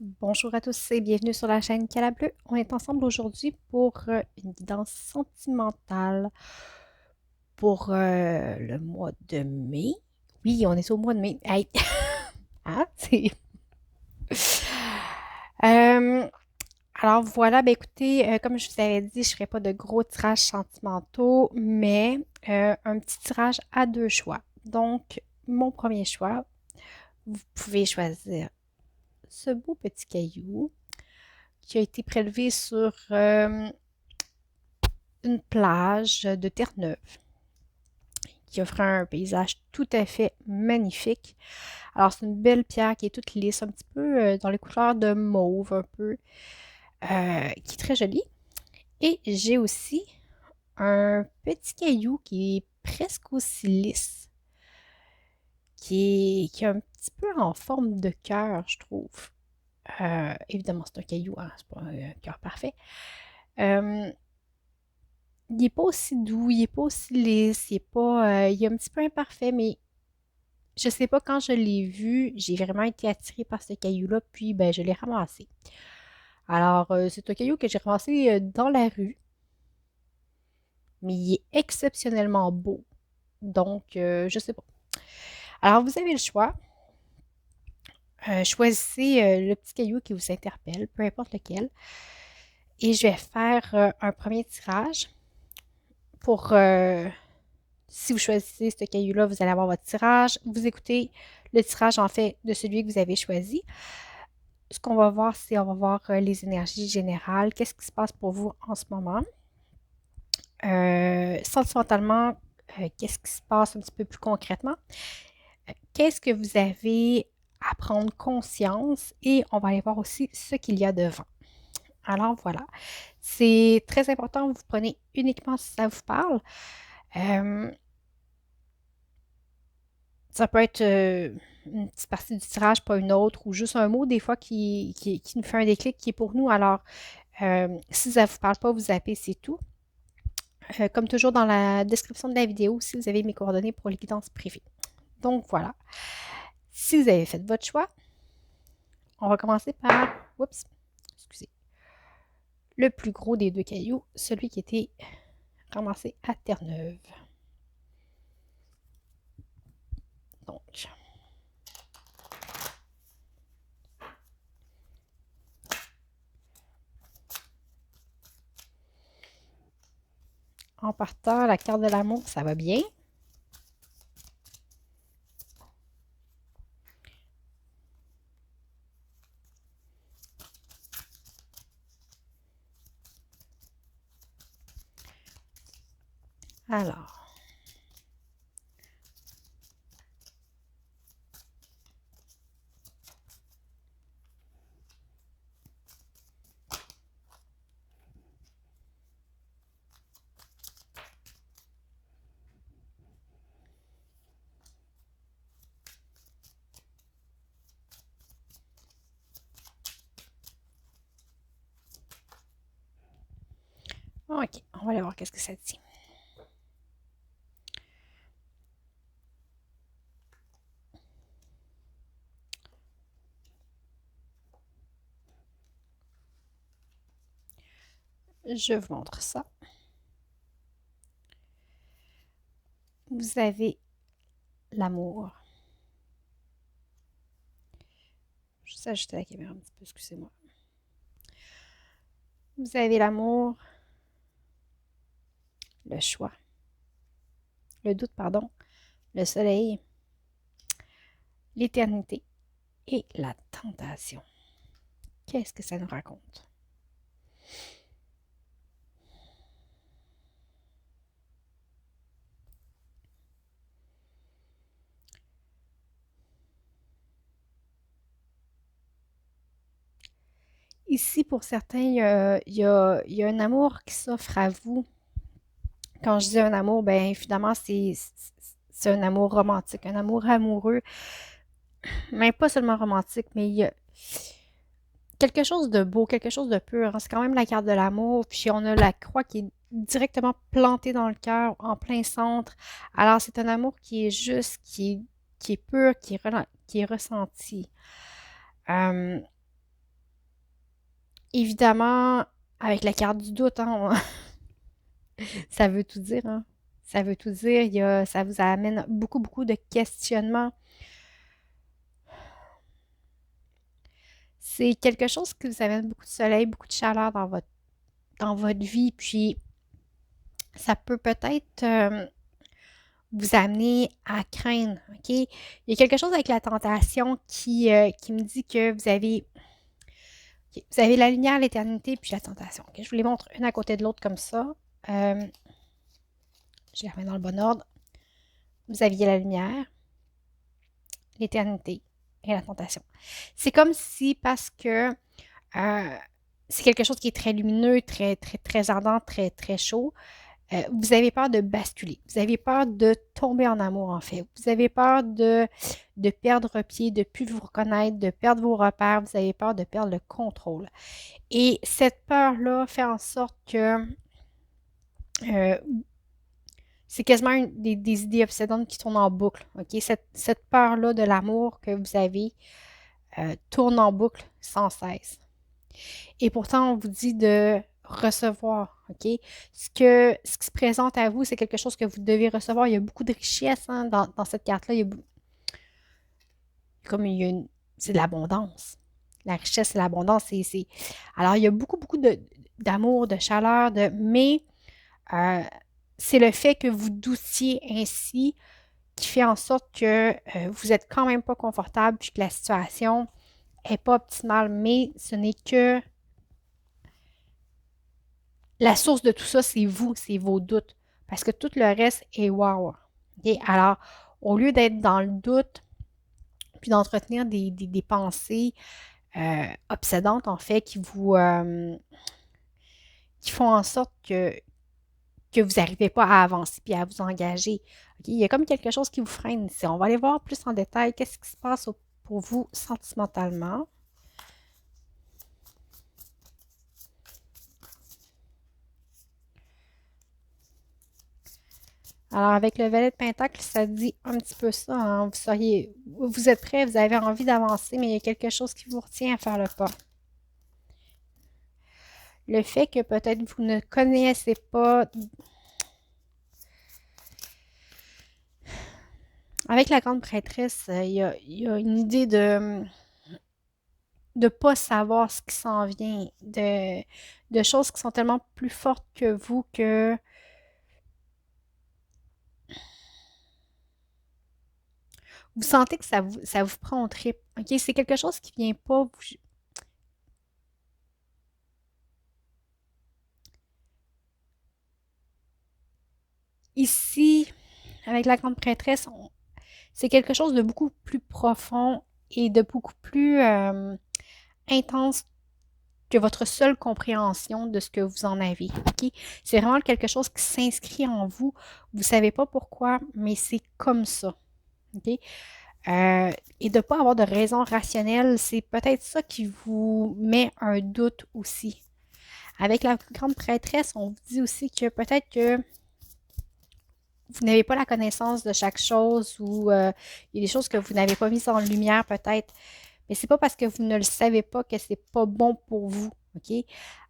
Bonjour à tous et bienvenue sur la chaîne Cala Bleu. On est ensemble aujourd'hui pour une guidance sentimentale pour le mois de mai. Oui, on est au mois de mai. Hey. Hein? Euh, alors voilà, ben écoutez, comme je vous avais dit, je ne ferai pas de gros tirages sentimentaux, mais un petit tirage à deux choix. Donc, mon premier choix, vous pouvez choisir ce beau petit caillou qui a été prélevé sur une plage de Terre-Neuve qui offre un paysage tout à fait magnifique. Alors, c'est une belle pierre qui est toute lisse, un petit peu dans les couleurs de mauve, un peu, qui est très jolie. Et j'ai aussi un petit caillou qui est presque aussi lisse, qui est un petit peu en forme de cœur, je trouve. Évidemment, c'est un caillou, hein, c'est pas un cœur parfait. Euh, il n'est pas aussi doux, il n'est pas aussi lisse, il est pas, il est un petit peu imparfait, mais je sais pas, quand je l'ai vu, j'ai vraiment été attirée par ce caillou-là, puis ben, je l'ai ramassé. Alors, c'est un caillou que j'ai ramassé dans la rue, mais il est exceptionnellement beau. Donc, je sais pas. Alors, vous avez le choix. Choisissez le petit caillou qui vous interpelle, peu importe lequel. Et je vais faire un premier tirage pour si vous choisissez ce caillou-là, vous allez avoir votre tirage. Vous écoutez le tirage, en fait, de celui que vous avez choisi. Ce qu'on va voir, c'est on va voir les énergies générales. Qu'est-ce qui se passe pour vous en ce moment? Sentimentalement, qu'est-ce qui se passe un petit peu plus concrètement? Qu'est-ce que vous avez à prendre conscience? Et on va aller voir aussi ce qu'il y a devant. Alors voilà, c'est très important, vous prenez uniquement si ça vous parle. Euh, Ça peut être une petite partie du tirage, pas une autre, ou juste un mot des fois qui nous fait un déclic qui est pour nous. Alors, si ça ne vous parle pas, vous zappez, c'est tout. Comme toujours dans la description de la vidéo, si vous avez mes coordonnées pour les guidances privées. Donc voilà. Si vous avez fait votre choix, on va commencer par, oups, excusez, le plus gros des deux cailloux, celui qui était ramassé à Terre-Neuve. Donc, en partant, la carte de l'amour, ça va bien. Alors, ok, on va aller voir qu'est-ce que ça dit. Je vous montre ça. Vous avez l'amour. Je vais ajuster la caméra un petit peu, excusez-moi. Vous avez l'amour, le choix, le doute, pardon, le soleil, l'éternité et la tentation. Qu'est-ce que ça nous raconte? Ici, pour certains, il y a un amour qui s'offre à vous. Quand je dis un amour, ben évidemment, c'est un amour romantique, un amour amoureux, mais pas seulement romantique, mais il y a quelque chose de beau, quelque chose de pur, hein. C'est quand même la carte de l'amour, puis on a la croix qui est directement plantée dans le cœur, en plein centre. Alors, c'est un amour qui est juste, qui est pur, qui est ressenti. Euh, Évidemment, avec la carte du doute, hein, ça veut tout dire, hein. Ça veut tout dire. Ça vous amène beaucoup, beaucoup de questionnements. C'est quelque chose qui vous amène beaucoup de soleil, beaucoup de chaleur dans votre vie, puis ça peut peut-être vous amener à craindre, OK? Il y a quelque chose avec la tentation qui me dit que vous avez la lumière, l'éternité, puis la tentation. OK? Je vous les montre une à côté de l'autre comme ça. Je les remets dans le bon ordre. Vous aviez la lumière, l'éternité et la tentation. C'est comme si, parce que c'est quelque chose qui est très lumineux, très, très, très ardent, très, très chaud, vous avez peur de basculer. Vous avez peur de tomber en amour, en fait. Vous avez peur de perdre pied, de ne plus vous reconnaître, de perdre vos repères. Vous avez peur de perdre le contrôle. Et cette peur-là fait en sorte que euh, c'est quasiment des idées obsédantes qui tournent en boucle. OK? Cette peur-là de l'amour que vous avez tourne en boucle sans cesse. Et pourtant, on vous dit de recevoir, OK? Ce qui se présente à vous, c'est quelque chose que vous devez recevoir. Il y a beaucoup de richesse, hein, dans cette carte-là. Comme c'est de l'abondance. La richesse et l'abondance, Alors, il y a beaucoup, beaucoup d'amour, de chaleur, mais euh, c'est le fait que vous doutiez ainsi qui fait en sorte que vous n'êtes quand même pas confortable puis que la situation n'est pas optimale, mais ce n'est que la source de tout ça, c'est vous, c'est vos doutes. Parce que tout le reste est wow. Okay? Alors, au lieu d'être dans le doute, puis d'entretenir des pensées obsédantes, en fait, qui font en sorte que vous n'arrivez pas à avancer puis à vous engager. Okay? Il y a comme quelque chose qui vous freine ici. On va aller voir plus en détail qu'est-ce qui se passe pour vous sentimentalement. Alors, avec le valet de Pentacle, ça dit un petit peu ça, hein. Vous êtes prêt, vous avez envie d'avancer, mais il y a quelque chose qui vous retient à faire le pas. Le fait que peut-être vous ne connaissez pas. Avec la grande prêtresse, il y a une idée de ne pas savoir ce qui s'en vient, de choses qui sont tellement plus fortes que vous que vous sentez que ça vous prend au trip. OK? C'est quelque chose qui vient pas vous. Ici, avec la grande prêtresse, c'est quelque chose de beaucoup plus profond et de beaucoup plus intense que votre seule compréhension de ce que vous en avez. OK? C'est vraiment quelque chose qui s'inscrit en vous. Vous ne savez pas pourquoi, mais c'est comme ça. OK? Et de ne pas avoir de raison rationnelle, c'est peut-être ça qui vous met un doute aussi. Avec la grande prêtresse, on vous dit aussi que peut-être que vous n'avez pas la connaissance de chaque chose ou il y a des choses que vous n'avez pas mises en lumière peut-être. Mais c'est pas parce que vous ne le savez pas que c'est pas bon pour vous. OK?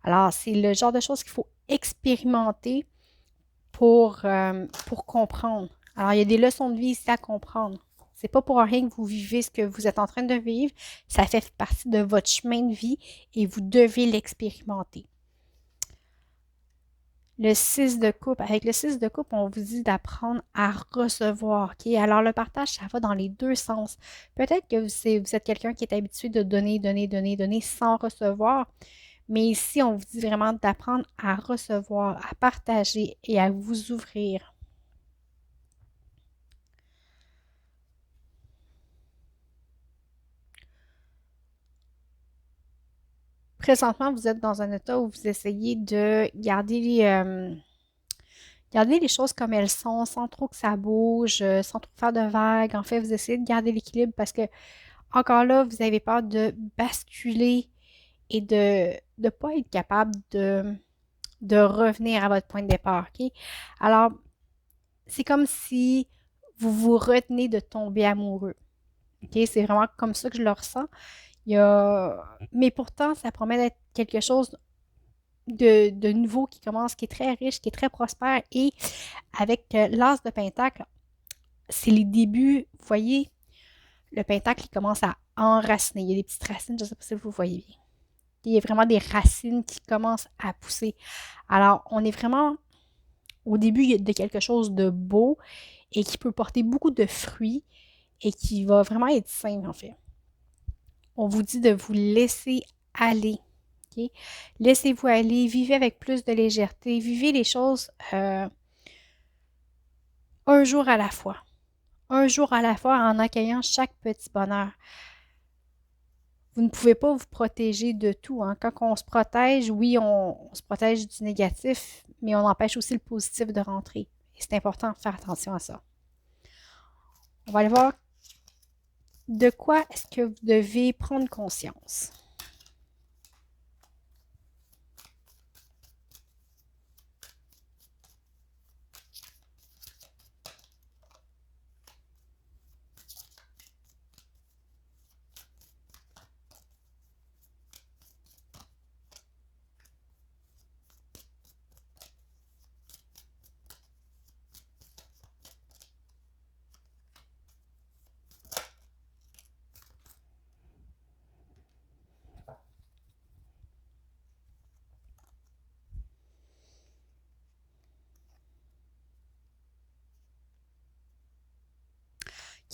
Alors, c'est le genre de choses qu'il faut expérimenter pour comprendre. Alors, il y a des leçons de vie ici à comprendre. C'est pas pour rien que vous vivez ce que vous êtes en train de vivre. Ça fait partie de votre chemin de vie et vous devez l'expérimenter. Le 6 de coupe. Avec le 6 de coupe, on vous dit d'apprendre à recevoir. OK? Alors, le partage, ça va dans les deux sens. Peut-être que vous êtes quelqu'un qui est habitué de donner, donner, donner, donner sans recevoir. Mais ici, on vous dit vraiment d'apprendre à recevoir, à partager et à vous ouvrir. Présentement, vous êtes dans un état où vous essayez de garder les choses comme elles sont, sans trop que ça bouge, sans trop faire de vagues. En fait, vous essayez de garder l'équilibre parce que, encore là, vous avez peur de basculer et de ne pas être capable de revenir à votre point de départ. OK? Alors, c'est comme si vous vous retenez de tomber amoureux. OK? C'est vraiment comme ça que je le ressens. Mais pourtant, ça promet d'être quelque chose de nouveau qui commence, qui est très riche, qui est très prospère. Et avec l'as de Pentacle, c'est les débuts. Vous voyez, le Pentacle, il commence à enraciner. Il y a des petites racines, je ne sais pas si vous voyez bien. Il y a vraiment des racines qui commencent à pousser. Alors, on est vraiment au début de quelque chose de beau et qui peut porter beaucoup de fruits et qui va vraiment être sain, en fait. On vous dit de vous laisser aller. Okay? Laissez-vous aller, vivez avec plus de légèreté, vivez les choses un jour à la fois. Un jour à la fois en accueillant chaque petit bonheur. Vous ne pouvez pas vous protéger de tout. Hein. Quand on se protège, oui, on se protège du négatif, mais on empêche aussi le positif de rentrer. Et c'est important de faire attention à ça. On va aller voir de quoi est-ce que vous devez prendre conscience.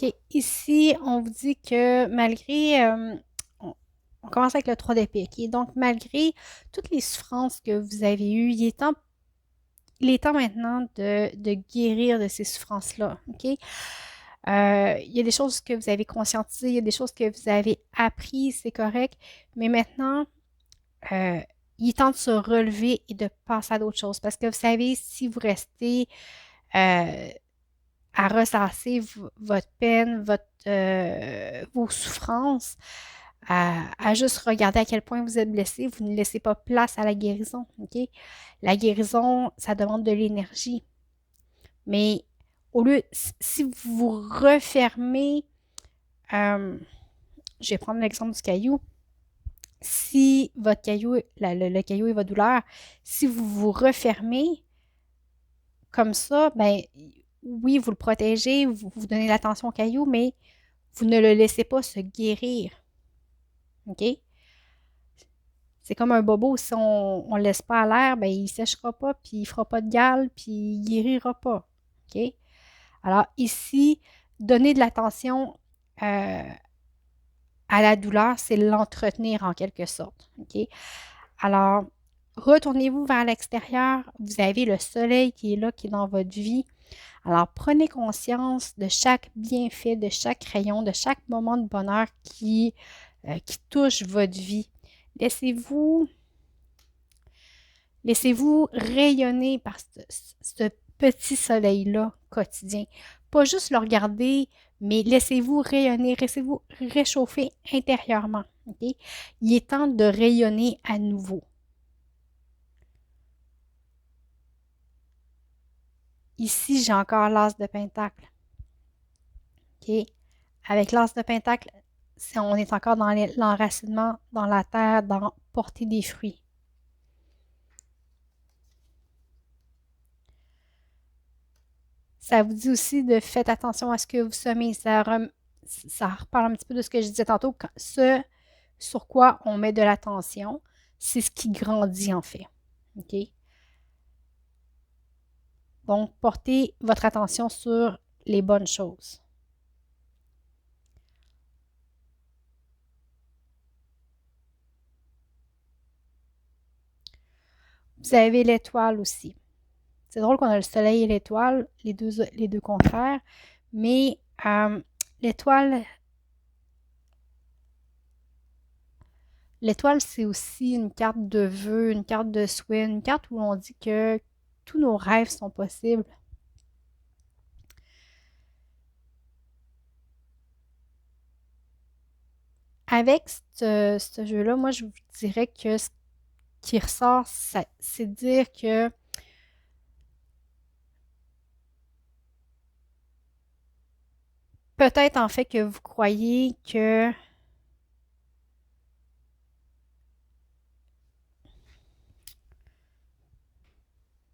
OK. Ici, on vous dit que malgré... on commence avec le 3 d'épée. OK? Donc, malgré toutes les souffrances que vous avez eues, il est temps maintenant de guérir de ces souffrances-là. OK? Il y a des choses que vous avez conscientisées, il y a des choses que vous avez apprises, c'est correct. Mais maintenant, euh, il est temps de se relever et de passer à d'autres choses. Parce que vous savez, si vous restez euh, à ressasser votre peine, vos souffrances, à juste regarder à quel point vous êtes blessé, vous ne laissez pas place à la guérison. OK? La guérison, ça demande de l'énergie. Mais au lieu, si vous vous refermez, euh, je vais prendre l'exemple du caillou. Si votre caillou, le caillou est votre douleur, si vous vous refermez comme ça, ben oui, vous le protégez, vous donnez l'attention au caillou, mais vous ne le laissez pas se guérir. OK? C'est comme un bobo, si on ne le laisse pas à l'air, ben, il ne séchera pas, puis il ne fera pas de gale, puis il ne guérira pas. OK? Alors ici, donner de l'attention à la douleur, c'est l'entretenir en quelque sorte. OK? Alors, retournez-vous vers l'extérieur. Vous avez le soleil qui est là, qui est dans votre vie. Alors, prenez conscience de chaque bienfait, de chaque rayon, de chaque moment de bonheur qui touche votre vie. Laissez-vous Laissez-vous rayonner par ce petit soleil-là quotidien. Pas juste le regarder, mais laissez-vous rayonner, laissez-vous réchauffer intérieurement. Okay? Il est temps de rayonner à nouveau. Ici, j'ai encore l'as de Pentacle. Okay? Avec l'as de Pentacle, on est encore dans l'enracinement, dans la terre, dans porter des fruits. Ça vous dit aussi de faites attention à ce que vous semez. Ça reparle un petit peu de ce que je disais tantôt. Ce sur quoi on met de l'attention, c'est ce qui grandit en fait. OK? Donc, portez votre attention sur les bonnes choses. Vous avez l'étoile aussi. C'est drôle qu'on a le soleil et l'étoile, les deux contraires, mais l'étoile, l'étoile, c'est aussi une carte de vœux, une carte de souhait, une carte où on dit que tous nos rêves sont possibles. Avec ce jeu-là, moi, je vous dirais que ce qui ressort, c'est de dire que peut-être en fait que vous croyez que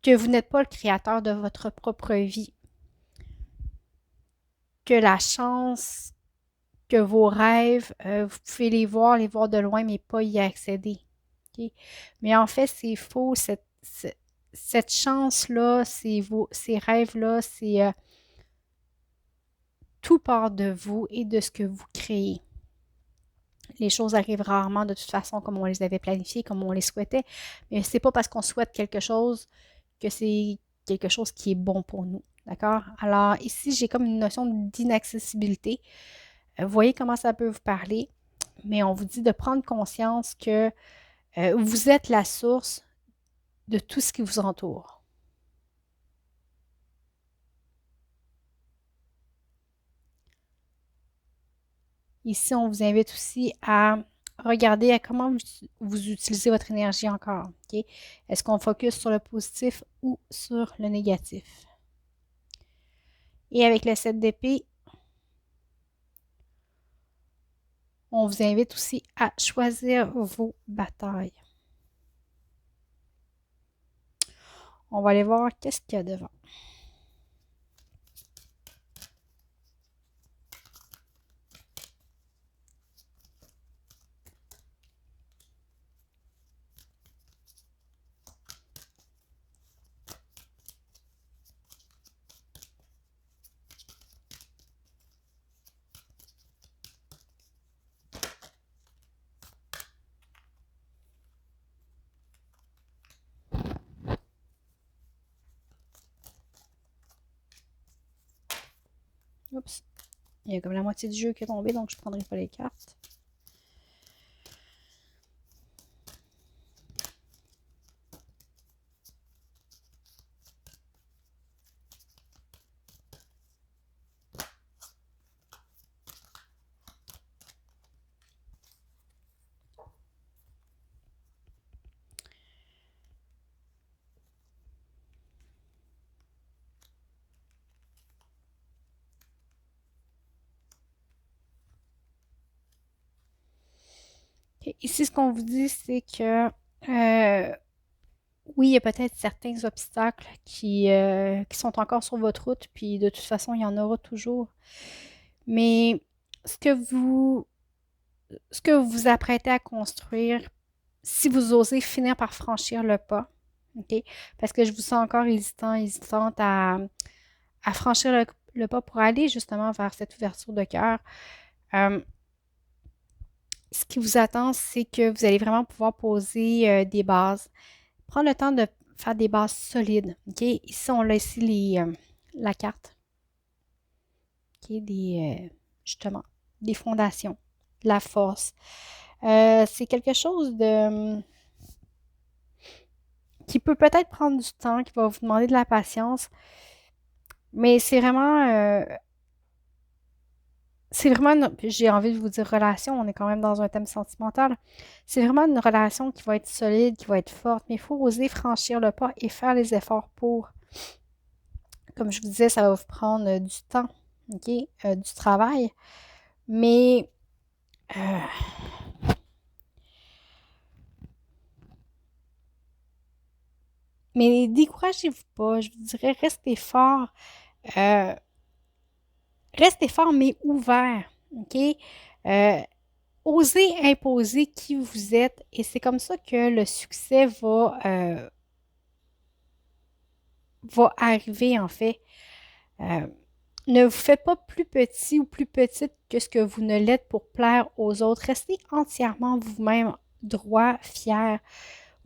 que vous n'êtes pas le créateur de votre propre vie, que la chance, que vos rêves, vous pouvez les voir de loin, mais pas y accéder. Okay? Mais en fait, c'est faux. Cette chance-là, ces rêves-là, tout part de vous et de ce que vous créez. Les choses arrivent rarement de toute façon comme on les avait planifiées, comme on les souhaitait, mais c'est pas parce qu'on souhaite quelque chose que c'est quelque chose qui est bon pour nous. D'accord? Alors ici, j'ai comme une notion d'inaccessibilité. Vous voyez comment ça peut vous parler, mais on vous dit de prendre conscience que vous êtes la source de tout ce qui vous entoure. Ici, on vous invite aussi à regarder à comment vous utilisez votre énergie encore. Okay? Est-ce qu'on focus sur le positif ou sur le négatif? Et avec le 7 d'épée, on vous invite aussi à choisir vos batailles. On va aller voir qu'est-ce qu'il y a devant. Oups. Il y a comme la moitié du jeu qui est tombé, donc je ne prendrai pas les cartes. Okay. Ici, ce qu'on vous dit, c'est que oui, il y a peut-être certains obstacles qui sont encore sur votre route, puis de toute façon, il y en aura toujours. Mais ce que vous, ce que vous vous apprêtez à construire, si vous osez finir par franchir le pas, OK? Parce que je vous sens encore hésitante à franchir le pas pour aller justement vers cette ouverture de cœur. Euh, Ce qui vous attend, c'est que vous allez vraiment pouvoir poser des bases. Prendre le temps de faire des bases solides. OK? Ici, on a ici la carte. OK? Justement, des fondations, de la force. C'est quelque chose qui peut peut-être prendre du temps, qui va vous demander de la patience, mais c'est vraiment, j'ai envie de vous dire relation, on est quand même dans un thème sentimental. C'est vraiment une relation qui va être solide, qui va être forte, mais il faut oser franchir le pas et faire les efforts pour. Comme je vous disais, ça va vous prendre du temps, OK? Du travail, mais euh, découragez-vous pas, je vous dirais, euh, restez fort, mais ouvert, OK? Euh, Osez imposer qui vous êtes et c'est comme ça que le succès va arriver en fait. Euh, ne vous faites pas plus petit ou plus petite que ce que vous ne l'êtes pour plaire aux autres. Restez entièrement vous-même, droit, fier.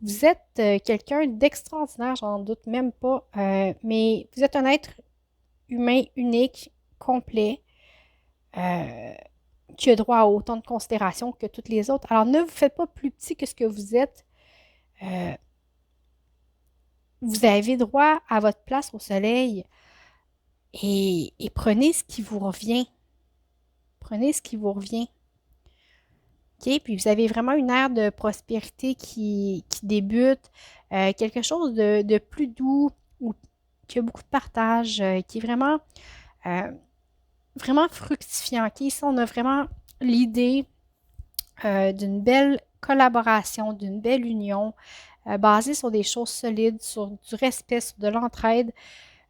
Vous êtes quelqu'un d'extraordinaire, j'en doute même pas, mais vous êtes un être humain unique, complet, euh, qui a droit à autant de considération que toutes les autres. Alors ne vous faites pas plus petit que ce que vous êtes. Euh, vous avez droit à votre place au soleil et prenez ce qui vous revient. Prenez ce qui vous revient. OK? Puis vous avez vraiment une ère de prospérité qui débute, quelque chose de plus doux, ou qui a beaucoup de partage, qui est euh, vraiment fructifiant. OK? Ici, on a vraiment l'idée d'une belle collaboration, d'une belle union, basé sur des choses solides, sur du respect, sur de l'entraide.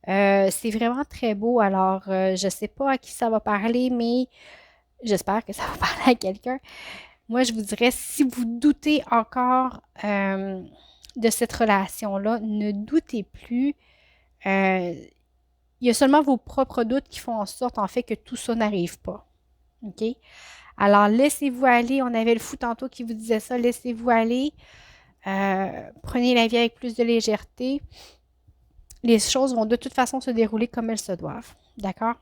C'est vraiment très beau. Alors, je ne sais pas à qui ça va parler, mais j'espère que ça va parler à quelqu'un. Moi, je vous dirais, si vous doutez encore de cette relation-là, ne doutez plus. Il y a seulement vos propres doutes qui font en sorte, en fait, que tout ça n'arrive pas. OK? Alors, laissez-vous aller. On avait le fou tantôt qui vous disait ça. Laissez-vous aller. Prenez la vie avec plus de légèreté. Les choses vont de toute façon se dérouler comme elles se doivent. D'accord?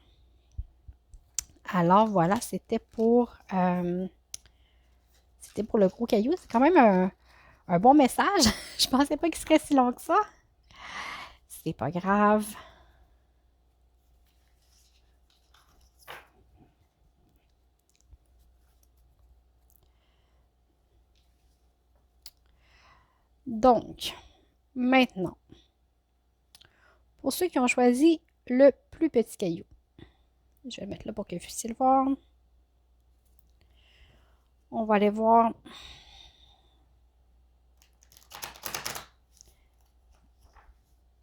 Alors, voilà, c'était pour le gros caillou. C'est quand même un bon message. Je pensais pas qu'il serait si long que ça. C'est pas grave. Donc, maintenant, pour ceux qui ont choisi le plus petit caillou, je vais le mettre là pour que vous puissiez le voir. On va aller voir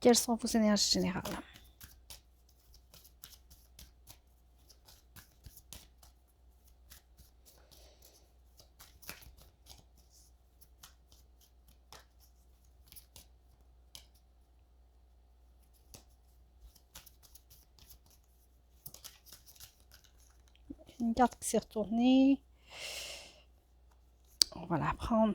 quelles sont vos énergies générales. Une carte qui s'est retournée. On va la prendre.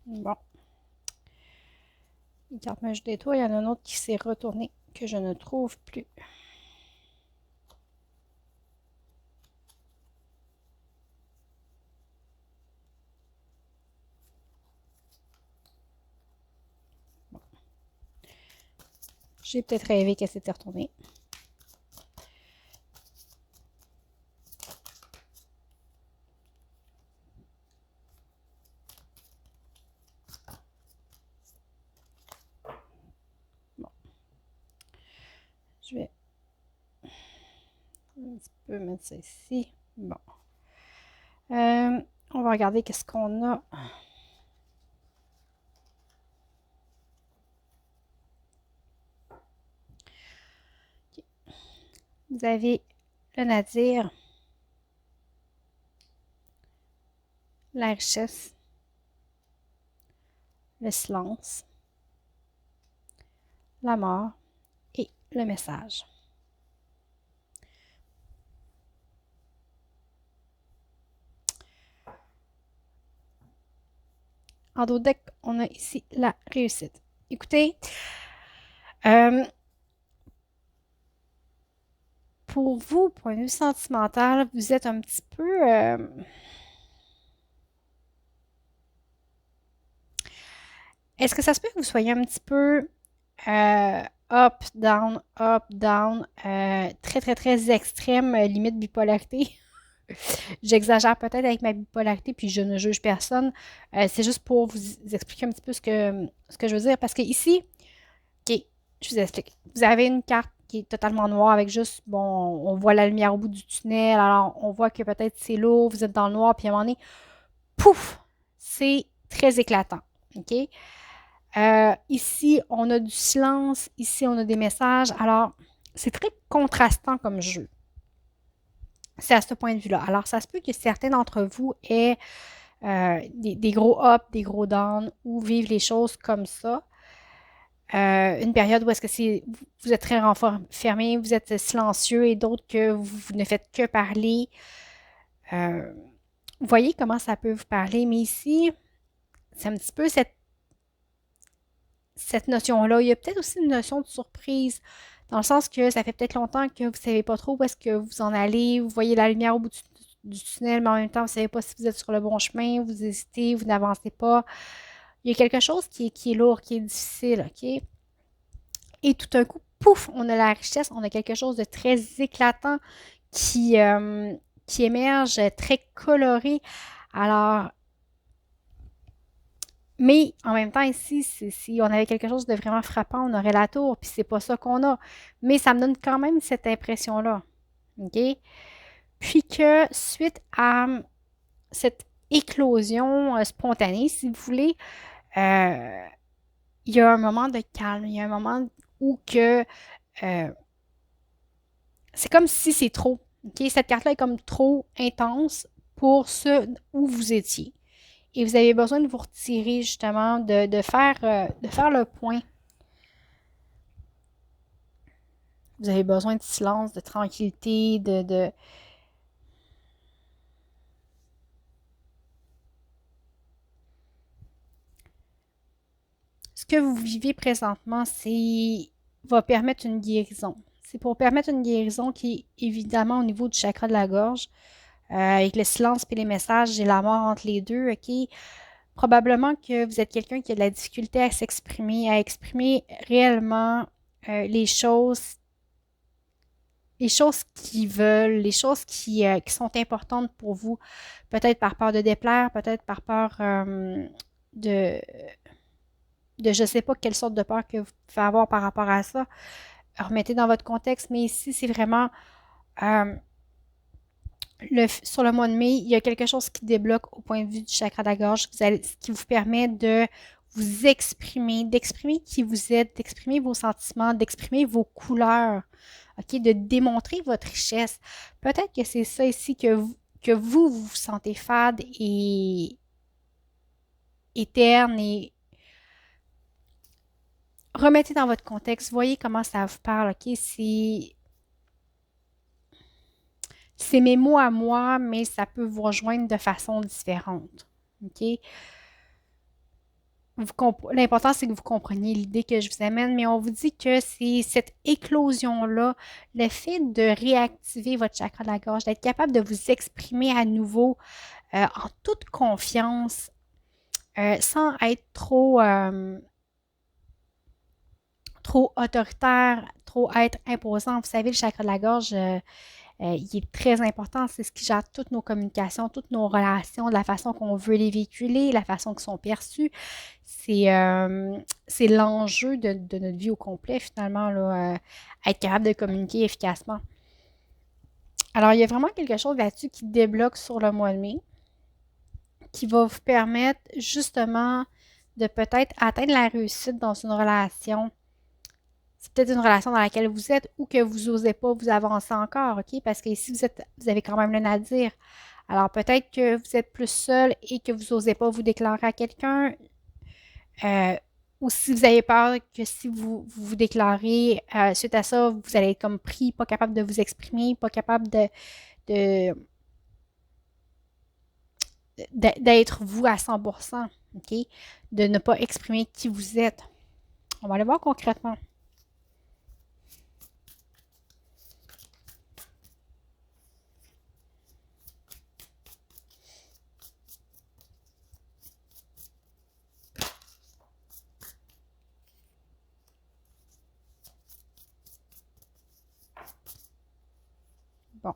Bon. Une carte mèche des toits, il y en a un autre qui s'est retourné que je ne trouve plus. Bon. J'ai peut-être rêvé qu'elle s'était retournée. Bon. Je vais un petit peu mettre ça ici. Bon. On va regarder qu'est-ce qu'on a. Okay. Vous avez le nadir, la richesse, le silence, la mort et le message. En dos de deck, on a ici la réussite. Écoutez, pour vous, point de vue sentimental, vous êtes un petit peu... Est-ce que ça se peut que vous soyez un petit peu up, down, très, très, très extrême, limite bipolarité? J'exagère peut-être avec ma bipolarité, puis je ne juge personne. C'est juste pour vous expliquer un petit peu ce que je veux dire. Parce que ici, OK, je vous explique. Vous avez une carte qui est totalement noire avec juste, bon, on voit la lumière au bout du tunnel. Alors, on voit que peut-être c'est lourd, vous êtes dans le noir, puis à un moment donné, pouf, c'est très éclatant. OK? Ici, on a du silence. Ici, on a des messages. Alors, c'est très contrastant comme jeu. C'est à ce point de vue-là. Alors, ça se peut que certains d'entre vous aient des gros ups, des gros downs, ou vivent les choses comme ça. Une période où est-ce que vous êtes très renfermé, vous êtes silencieux, et d'autres que vous ne faites que parler. Vous voyez comment ça peut vous parler, mais ici, c'est un petit peu cette notion-là. Il y a peut-être aussi une notion de surprise, dans le sens que ça fait peut-être longtemps que vous ne savez pas trop où est-ce que vous en allez, vous voyez la lumière au bout du tunnel, mais en même temps, vous ne savez pas si vous êtes sur le bon chemin, vous hésitez, vous n'avancez pas. Il y a quelque chose qui est lourd, qui est difficile, OK? Et tout d'un coup, pouf, on a la richesse, on a quelque chose de très éclatant qui qui émerge très coloré. Alors, mais en même temps, ici, si on avait quelque chose de vraiment frappant, on aurait la tour, puis c'est pas ça qu'on a. Mais ça me donne quand même cette impression-là. OK? Puis que suite à cette éclosion spontanée, si vous voulez, euh, il y a un moment de calme, il y a un moment où que euh, c'est comme si c'est trop. OK? Cette carte-là est comme trop intense pour ce où vous étiez. Et vous avez besoin de vous retirer justement, de faire le point. Vous avez besoin de silence, de tranquillité, Ce que vous vivez présentement, c'est va permettre une guérison. C'est pour permettre une guérison qui est évidemment au niveau du chakra de la gorge, avec le silence et les messages et la mort entre les deux, ok? Probablement que vous êtes quelqu'un qui a de la difficulté à exprimer réellement les choses qu'ils veulent, les choses qui sont importantes pour vous, peut-être par peur de déplaire, peut-être par peur de, de je ne sais pas quelle sorte de peur que vous pouvez avoir par rapport à ça. Remettez dans votre contexte, mais ici, c'est vraiment euh, sur le mois de mai, il y a quelque chose qui débloque au point de vue du chakra de la gorge, qui vous permet de vous exprimer, d'exprimer qui vous êtes, d'exprimer vos sentiments, d'exprimer vos couleurs, ok, de démontrer votre richesse. Peut-être que c'est ça ici vous vous sentez fade et terne et remettez dans votre contexte, voyez comment ça vous parle, ok? C'est mes mots à moi, mais ça peut vous rejoindre de façon différente, ok? L'important, c'est que vous compreniez l'idée que je vous amène, mais on vous dit que c'est cette éclosion-là, le fait de réactiver votre chakra de la gorge, d'être capable de vous exprimer à nouveau en toute confiance, sans être trop autoritaire, trop être imposant. Vous savez, le chakra de la gorge, il est très important. C'est ce qui gère toutes nos communications, toutes nos relations, la façon qu'on veut les véhiculer, la façon qu'ils sont perçus. C'est l'enjeu de notre vie au complet, finalement, là, être capable de communiquer efficacement. Alors, il y a vraiment quelque chose là-dessus qui débloque sur le mois de mai, qui va vous permettre justement de peut-être atteindre la réussite dans une relation. C'est peut-être une relation dans laquelle vous êtes ou que vous n'osez pas vous avancer encore, OK? Parce que ici, vous avez quand même le à dire. Alors, peut-être que vous êtes plus seul et que vous n'osez pas vous déclarer à quelqu'un. Euh, ou si vous avez peur que si vous déclarez, suite à ça, vous allez être comme pris, pas capable de vous exprimer, pas capable de- d'être vous à 100%, OK? De ne pas exprimer qui vous êtes. On va aller voir concrètement. Bon.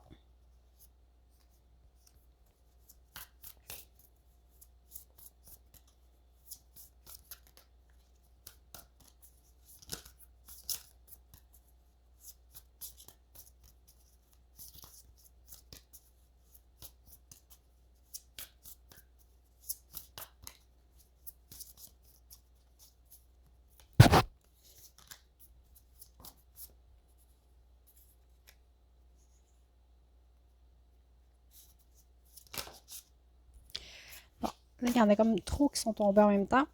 Bon. Là, il y en a comme trop qui sont tombés en même temps.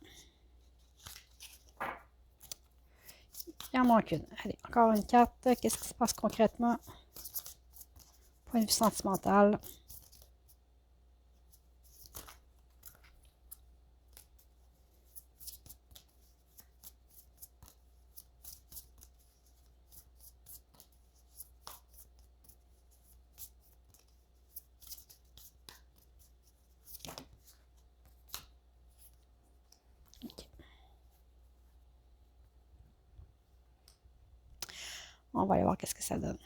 Il en manque une. Allez, encore une carte. Qu'est-ce qui se passe concrètement? Point de vue sentimental. OK. On va aller voir qu'est-ce que ça donne.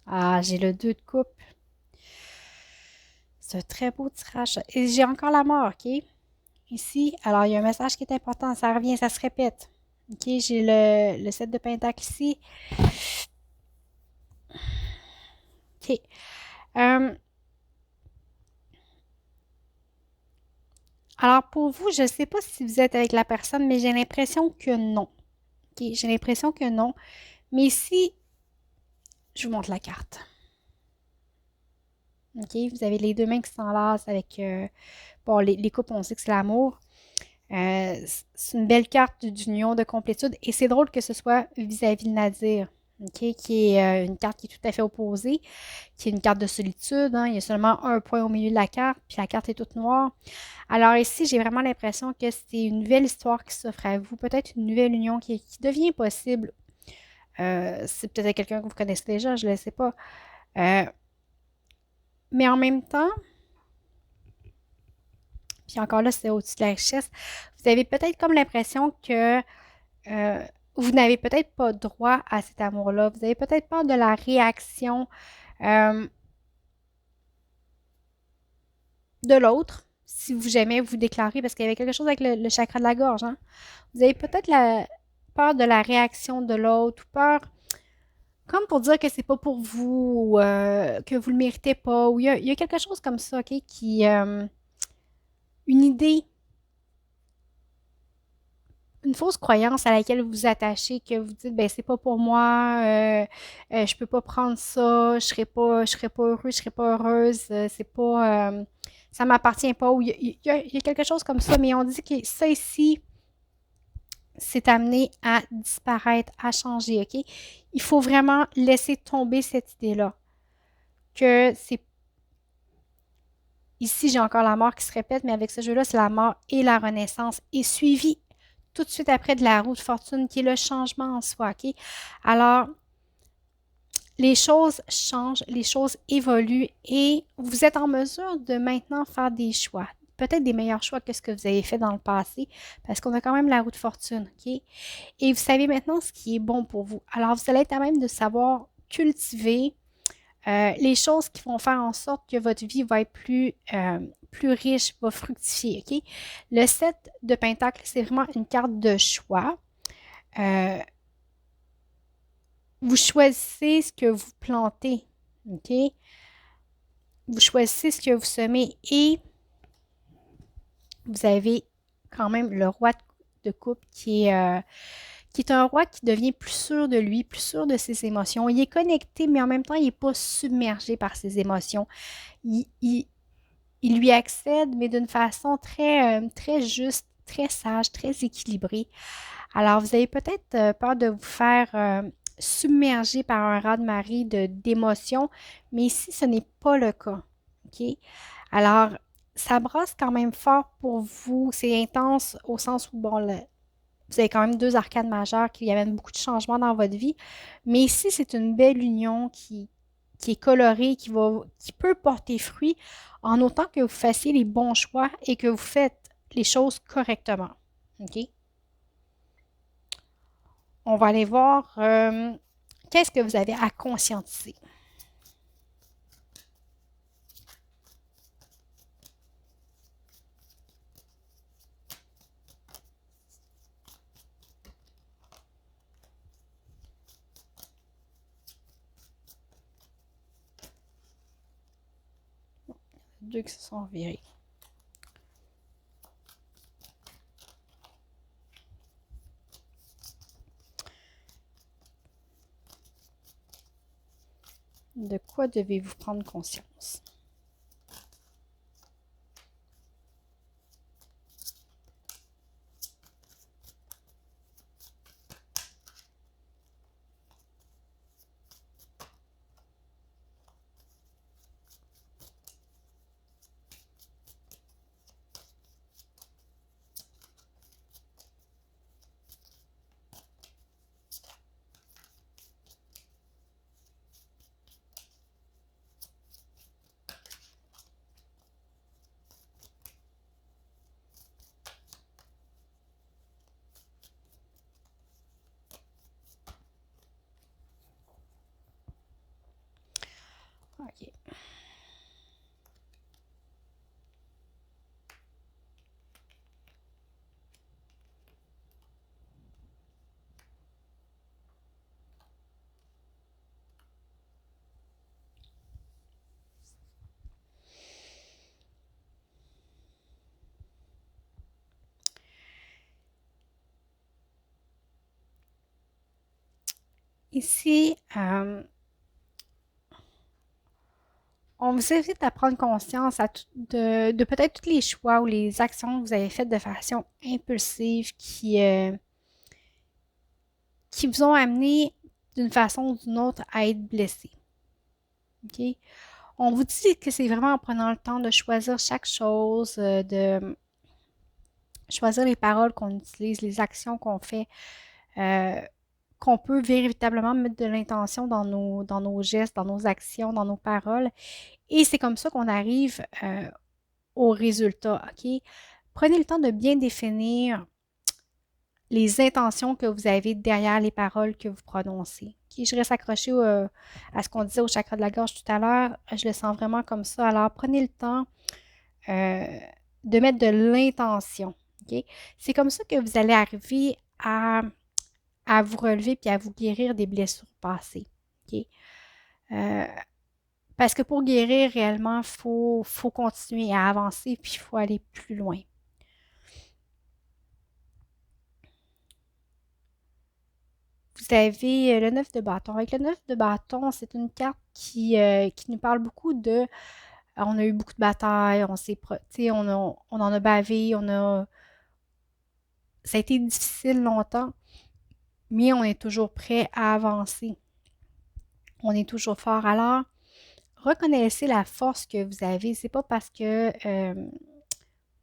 Ah, j'ai le 2 de coupe. C'est un très beau tirage. Et j'ai encore la mort, OK? Ici, alors il y a un message qui est important. Ça revient, ça se répète. OK, j'ai le 7 de pentacle ici. OK. Alors pour vous, je ne sais pas si vous êtes avec la personne, mais j'ai l'impression que non. OK, j'ai l'impression que non. Mais ici, je vous montre la carte. OK, vous avez les deux mains qui s'enlacent avec... bon, les coupes, on sait que c'est l'amour. C'est une belle carte d'union, de complétude. Et c'est drôle que ce soit vis-à-vis de Nadir, OK, qui est une carte qui est tout à fait opposée, qui est une carte de solitude. Hein. Il y a seulement un point au milieu de la carte, puis la carte est toute noire. Alors ici, j'ai vraiment l'impression que c'est une nouvelle histoire qui s'offre à vous, peut-être une nouvelle union qui devient possible. C'est peut-être quelqu'un que vous connaissez déjà, je ne le sais pas. Euh, mais en même temps, puis encore là, c'est au-dessus de la richesse, vous avez peut-être comme l'impression que euh, vous n'avez peut-être pas droit à cet amour-là. Vous avez peut-être peur de la réaction euh, de l'autre si vous jamais vous déclarez, parce qu'il y avait quelque chose avec le chakra de la gorge. Hein? Vous avez peut-être la peur de la réaction de l'autre ou peur, comme pour dire que c'est pas pour vous, ou, que vous le méritez pas, ou il y a quelque chose comme ça, OK, qui, une idée, une fausse croyance à laquelle vous vous attachez, que vous dites, ben c'est pas pour moi, je peux pas prendre ça, je serai pas heureux, je serai pas heureuse, c'est pas, ça m'appartient pas, ou il y a quelque chose comme ça, mais on dit que ça ici, c'est amené à disparaître, à changer, OK? Il faut vraiment laisser tomber cette idée-là, que c'est ici, j'ai encore la mort qui se répète, mais avec ce jeu-là, c'est la mort et la renaissance, et suivi tout de suite après de la roue de fortune, qui est le changement en soi, OK? Alors, les choses changent, les choses évoluent, et vous êtes en mesure de maintenant faire des choix. Peut-être des meilleurs choix que ce que vous avez fait dans le passé, parce qu'on a quand même la roue de fortune, OK? Et vous savez maintenant ce qui est bon pour vous. Alors, vous allez être à même de savoir cultiver les choses qui vont faire en sorte que votre vie va être plus riche, va fructifier, OK? Le 7 de Pentacle, c'est vraiment une carte de choix. Euh, vous choisissez ce que vous plantez, OK? Vous choisissez ce que vous semez et vous avez quand même le roi de coupe qui est un roi qui devient plus sûr de lui, plus sûr de ses émotions. Il est connecté, mais en même temps, il n'est pas submergé par ses émotions. Il, il- il lui accède, mais d'une façon très juste, très sage, très équilibrée. Alors, vous avez peut-être peur de vous faire submerger par un raz-de-marée d'émotions, mais ici, ce n'est pas le cas. OK? Alors, ça brasse quand même fort pour vous. C'est intense au sens où, bon, vous avez quand même deux arcanes majeures qui amènent beaucoup de changements dans votre vie. Mais ici, c'est une belle union qui est colorée, qui peut porter fruit en autant que vous fassiez les bons choix et que vous faites les choses correctement. OK? On va aller voir qu'est-ce que vous avez à conscientiser. Deux qui se sont virés. De quoi devez-vous prendre conscience? OK. Ici, on vous invite à prendre conscience de peut-être tous les choix ou les actions que vous avez faites de façon impulsive qui vous ont amené d'une façon ou d'une autre à être blessé. OK? On vous dit que c'est vraiment en prenant le temps de choisir chaque chose, de choisir les paroles qu'on utilise, les actions qu'on fait, euh, qu'on peut véritablement mettre de l'intention dans nos gestes, dans nos actions, dans nos paroles. Et c'est comme ça qu'on arrive au résultat. OK? Prenez le temps de bien définir les intentions que vous avez derrière les paroles que vous prononcez. Okay? Je reste accrochée à ce qu'on disait au chakra de la gorge tout à l'heure. Je le sens vraiment comme ça. Alors, prenez le temps euh, de mettre de l'intention. Okay? C'est comme ça que vous allez arriver à vous relever puis à vous guérir des blessures passées. Okay? Euh, parce que pour guérir réellement, faut continuer à avancer puis il faut aller plus loin. Vous avez le 9 de bâton. Avec le 9 de bâton, c'est une carte qui nous parle beaucoup de on a eu beaucoup de batailles, on en a bavé, ça a été difficile longtemps, mais on est toujours prêt à avancer. On est toujours fort. Alors, reconnaissez la force que vous avez. C'est pas parce que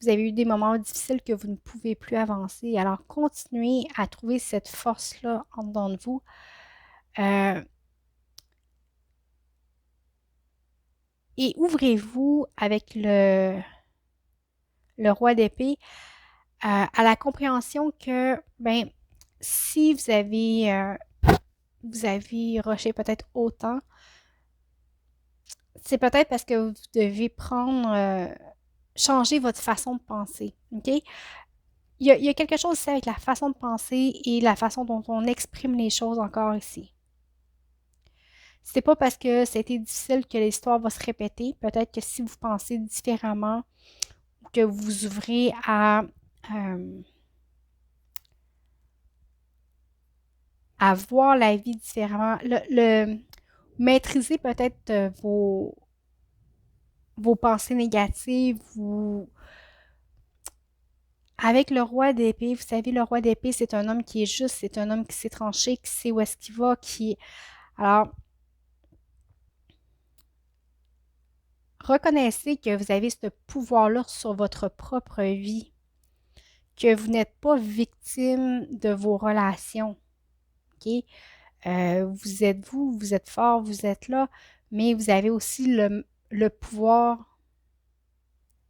vous avez eu des moments difficiles que vous ne pouvez plus avancer. Alors, continuez à trouver cette force-là en dedans de vous. Et ouvrez-vous avec le roi d'épée à la compréhension que, ben, si vous avez rushé peut-être autant, c'est peut-être parce que vous devez changer votre façon de penser. OK? Il y a quelque chose ici avec la façon de penser et la façon dont on exprime les choses encore ici. C'est pas parce que c'était difficile que l'histoire va se répéter. Peut-être que si vous pensez différemment, que vous ouvrez à voir la vie différemment, maîtriser peut-être vos pensées négatives, avec le roi d'épée, vous savez, le roi d'épée, c'est un homme qui est juste, c'est un homme qui s'est tranché, qui sait où est-ce qu'il va, qui... Alors, reconnaissez que vous avez ce pouvoir-là sur votre propre vie, que vous n'êtes pas victime de vos relations. OK? Vous êtes vous, vous êtes fort, vous êtes là, mais vous avez aussi le pouvoir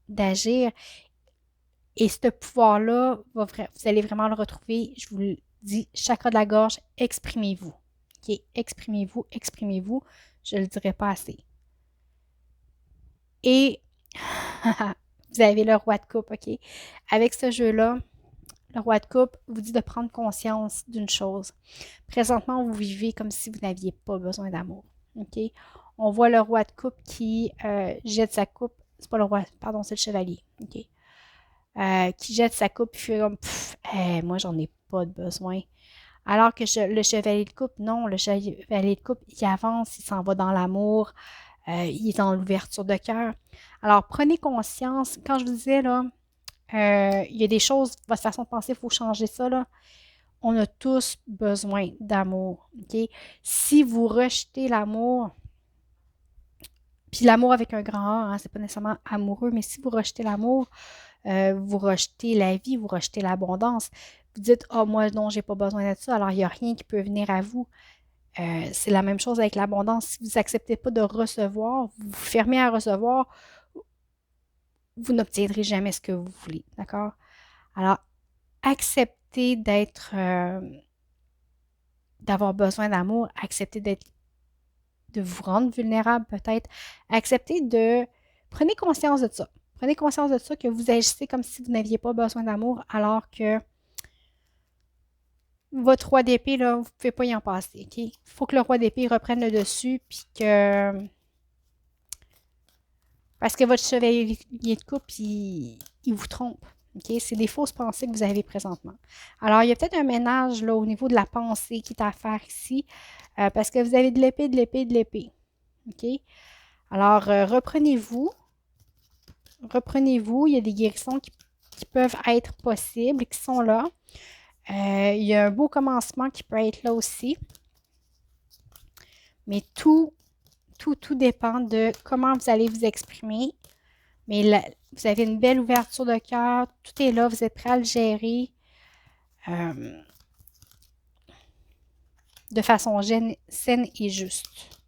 d'agir. Et ce pouvoir-là, vous allez vraiment le retrouver. Je vous le dis, chakra de la gorge, exprimez-vous. OK? Exprimez-vous, exprimez-vous. Je ne le dirai pas assez. Et vous avez le roi de coupe, OK? Avec ce jeu-là, le roi de coupe vous dit de prendre conscience d'une chose. Présentement, vous vivez comme si vous n'aviez pas besoin d'amour. OK? On voit le roi de coupe qui jette sa coupe. C'est pas le roi, pardon, c'est le chevalier. OK? Qui jette sa coupe et fait comme moi, j'en ai pas de besoin. Alors que le chevalier de coupe, non, le chevalier de coupe, il avance, il s'en va dans l'amour, il est dans l'ouverture de cœur. Alors, prenez conscience, quand je vous disais, là, il y a des choses, votre façon de penser, il faut changer ça, là. On a tous besoin d'amour, OK? Si vous rejetez l'amour, puis l'amour avec un grand A, hein, c'est pas nécessairement amoureux, mais si vous rejetez l'amour, vous rejetez la vie, vous rejetez l'abondance. Vous dites, oh, moi, non, j'ai pas besoin de ça, alors il n'y a rien qui peut venir à vous. C'est la même chose avec l'abondance. Si vous n'acceptez pas de recevoir, vous vous fermez à recevoir, vous n'obtiendrez jamais ce que vous voulez. D'accord? Alors, acceptez d'avoir besoin d'amour, acceptez de vous rendre vulnérable peut-être, prenez conscience de ça. Prenez conscience de ça, que vous agissez comme si vous n'aviez pas besoin d'amour, alors que votre roi d'épée, là, vous ne pouvez pas y en passer, OK? Il faut que le roi d'épée reprenne le dessus, puis que... Parce que votre chevalier de coupe, il vous trompe, OK? C'est des fausses pensées que vous avez présentement. Alors, il y a peut-être un ménage là, au niveau de la pensée qui est à faire ici, parce que vous avez de l'épée, de l'épée, de l'épée. OK? Alors, reprenez-vous. Reprenez-vous. Il y a des guérissons qui peuvent être possibles, qui sont là. Il y a un beau commencement qui peut être là aussi. Mais tout dépend de comment vous allez vous exprimer. Mais là, vous avez une belle ouverture de cœur. Tout est là. Vous êtes prêt à le gérer de façon saine et juste.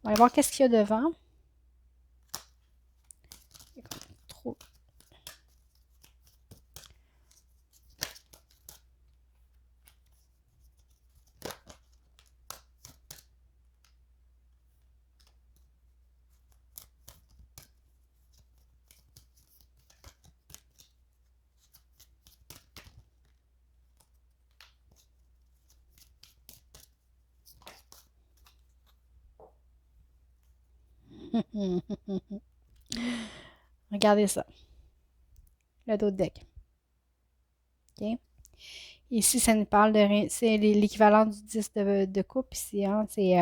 On va aller voir qu'est-ce qu'il y a devant. Trop. Regardez ça. Le dos de deck. OK? Ici, ça nous parle de... C'est l'équivalent du 10 de coupe ici. Hein? C'est...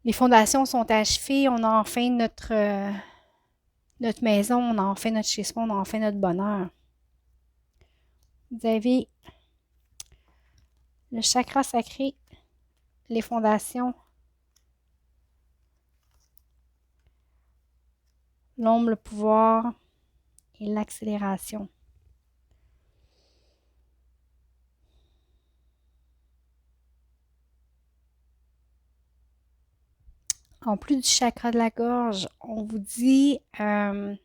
les fondations sont achevées. On a enfin notre maison. On a enfin notre chez-soi. On a enfin notre bonheur. Vous avez le chakra sacré, les fondations, l'ombre, le pouvoir et l'accélération. En plus du chakra de la gorge, on vous dit, avec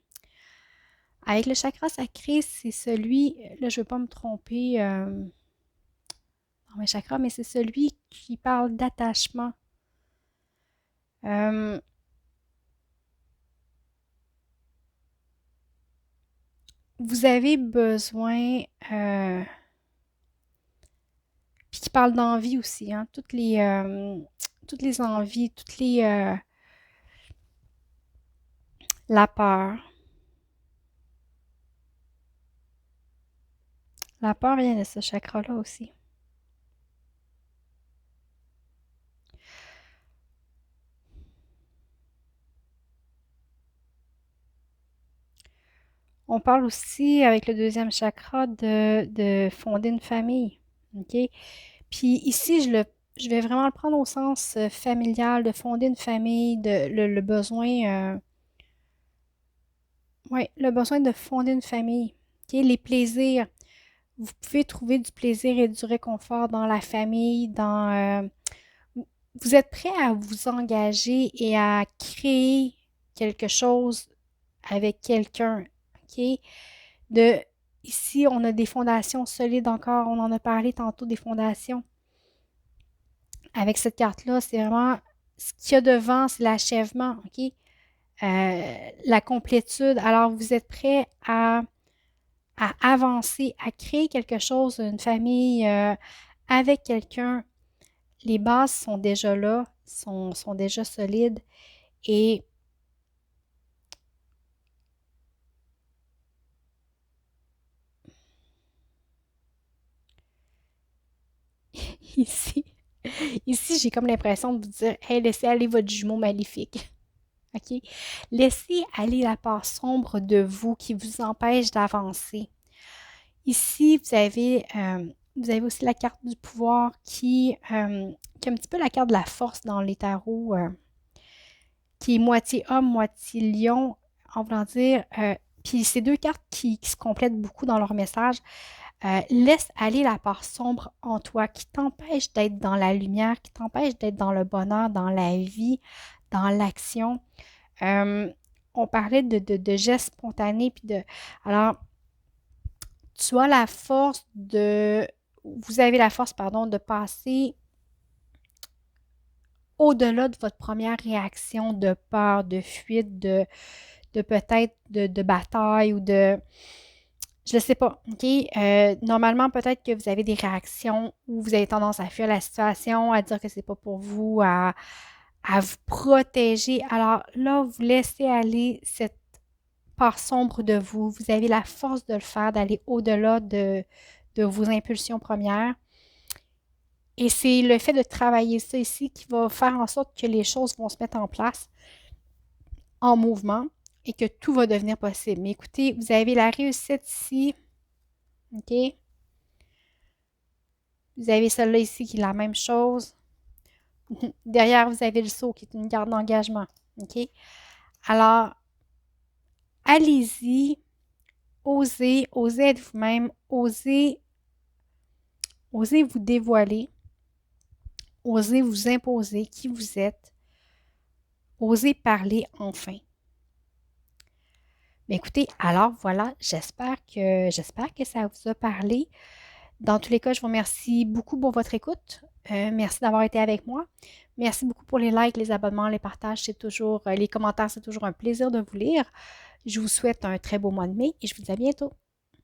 le chakra sacré, c'est celui, là je ne veux pas me tromper dans mes chakras, mais c'est celui qui parle d'attachement. Vous avez besoin, puis qui parle d'envie aussi, hein, toutes les envies, la peur. La peur vient de ce chakra-là aussi. On parle aussi avec le deuxième chakra de fonder une famille. OK? Puis ici, je vais vraiment le prendre au sens familial, de fonder une famille, le besoin, ouais, le besoin de fonder une famille. OK? Les plaisirs. Vous pouvez trouver du plaisir et du réconfort dans la famille, vous êtes prêt à vous engager et à créer quelque chose avec quelqu'un. OK? De, ici, on a des fondations solides encore. On en a parlé tantôt des fondations. Avec cette carte-là, c'est vraiment ce qu'il y a devant, c'est l'achèvement. OK? La complétude. Alors, vous êtes prêt à avancer, à créer quelque chose, une famille avec quelqu'un. Les bases sont déjà là, sont déjà solides et ici, ici j'ai comme l'impression de vous dire, hey, laissez aller votre jumeau maléfique. OK? Laissez aller la part sombre de vous qui vous empêche d'avancer. Ici, vous avez aussi la carte du pouvoir qui est un petit peu la carte de la force dans les tarots, qui est moitié homme, moitié lion, en voulant dire, puis ces deux cartes qui se complètent beaucoup dans leur message. Laisse aller la part sombre en toi qui t'empêche d'être dans la lumière, qui t'empêche d'être dans le bonheur, dans la vie, dans l'action. On parlait de gestes spontanés, puis de... Alors, tu as la force de... Vous avez la force, pardon, de passer au-delà de votre première réaction de peur, de fuite, de peut-être de bataille ou de... Je ne sais pas, OK? Normalement, peut-être que vous avez des réactions où vous avez tendance à fuir la situation, à dire que c'est pas pour vous, à vous protéger. Alors là, vous laissez aller cette part sombre de vous. Vous avez la force de le faire, d'aller au-delà de vos impulsions premières. Et c'est le fait de travailler ça ici qui va faire en sorte que les choses vont se mettre en place, en mouvement, et que tout va devenir possible. Mais écoutez, vous avez la réussite ici, OK? Vous avez celle-là ici qui est la même chose. Derrière, vous avez le saut qui est une garde d'engagement, OK? Alors, allez-y, osez, osez être vous-même, osez vous dévoiler, osez vous imposer qui vous êtes, osez parler enfin. Mais écoutez, alors voilà, j'espère que ça vous a parlé. Dans tous les cas, je vous remercie beaucoup pour votre écoute. Merci d'avoir été avec moi. Merci beaucoup pour les likes, les abonnements, les partages, c'est toujours, les commentaires, c'est toujours un plaisir de vous lire. Je vous souhaite un très beau mois de mai et je vous dis à bientôt.